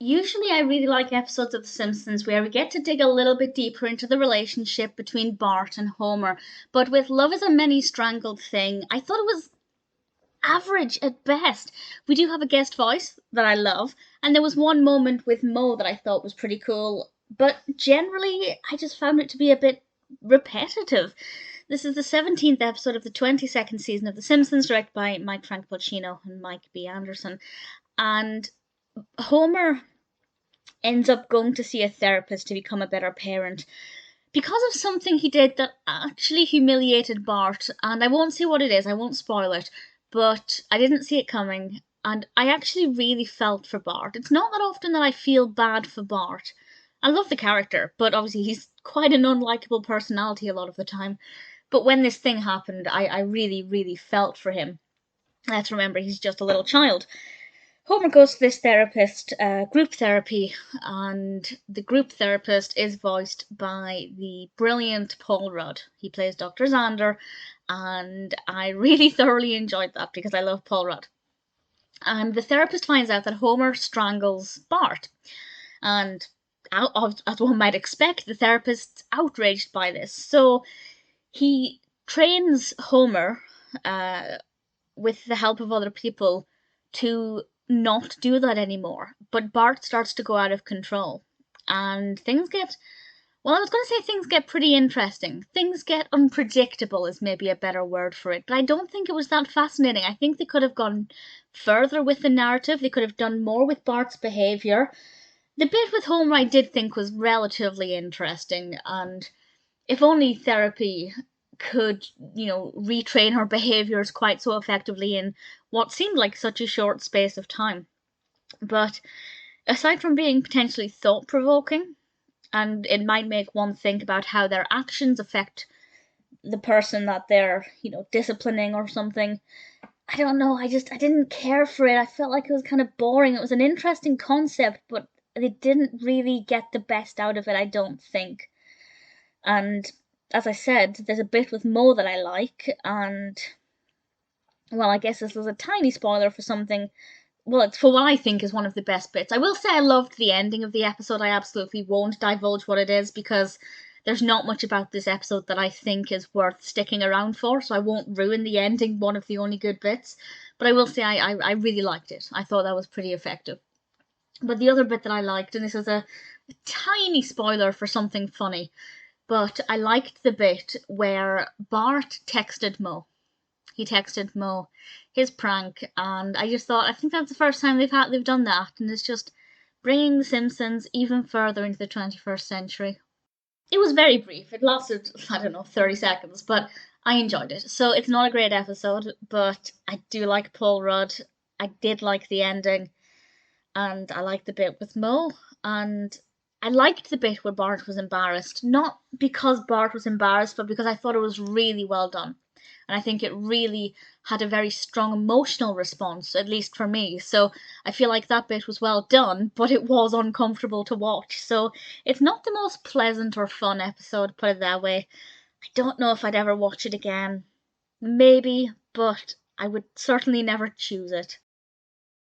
Usually, I really like episodes of The Simpsons where we get to dig a little bit deeper into the relationship between Bart and Homer. But with Love is a Many Strangled thing, I thought it was average at best. We do have a guest voice that I love, and there was one moment with Mo that I thought was pretty cool. But generally, I just found it to be a bit repetitive. This is the 17th episode of the 22nd season of The Simpsons, directed by Mike Frank Polcino and Mike B. Anderson. And Homer ends up going to see a therapist to become a better parent because of something he did that actually humiliated Bart. And I won't say what it is, I won't spoil it, but I didn't see it coming. And I actually really felt for Bart. It's not that often that I feel bad for Bart. I love the character, but obviously he's quite an unlikable personality a lot of the time. But when this thing happened, I really, really felt for him. Let's remember, he's just a little child. Homer goes to this therapist, group therapy, and the group therapist is voiced by the brilliant Paul Rudd. He plays Dr. Xander, and I really thoroughly enjoyed that because I love Paul Rudd. And the therapist finds out that Homer strangles Bart, and as one might expect, the therapist's outraged by this. So he trains Homer, with the help of other people, to not do that anymore. But Bart starts to go out of control. And things get, well, I was going to say things get pretty interesting. Things get unpredictable, is maybe a better word for it. But I don't think it was that fascinating. I think they could have gone further with the narrative. They could have done more with Bart's behaviour. The bit with Homer I did think was relatively interesting. And if only therapy could, retrain her behaviours quite so effectively in what seemed like such a short space of time. But aside from being potentially thought provoking, and it might make one think about how their actions affect the person that they're, disciplining or something. I don't know, I didn't care for it. I felt like it was kind of boring. It was an interesting concept, but they didn't really get the best out of it, I don't think. And as I said, there's a bit with Mo that I like, and well, I guess this was a tiny spoiler for something. Well, it's for what I think is one of the best bits. I will say I loved the ending of the episode. I absolutely won't divulge what it is because there's not much about this episode that I think is worth sticking around for, so I won't ruin the ending, one of the only good bits. But I will say I really liked it. I thought that was pretty effective. But the other bit that I liked, and this is a tiny spoiler for something funny, but I liked the bit where Bart texted Mo. He texted Mo his prank, and I just thought I think that's the first time they've done that, and it's just bringing The Simpsons even further into the 21st century. It was very brief. It lasted, I don't know, 30 seconds, but I enjoyed it. So it's not a great episode, but I do like Paul Rudd. I did like the ending, and I liked the bit with Mo, and I liked the bit where Bart was embarrassed, not because Bart was embarrassed, but because I thought it was really well done. And I think it really had a very strong emotional response, at least for me. So I feel like that bit was well done, but it was uncomfortable to watch. So it's not the most pleasant or fun episode, put it that way. I don't know if I'd ever watch it again. Maybe, but I would certainly never choose it.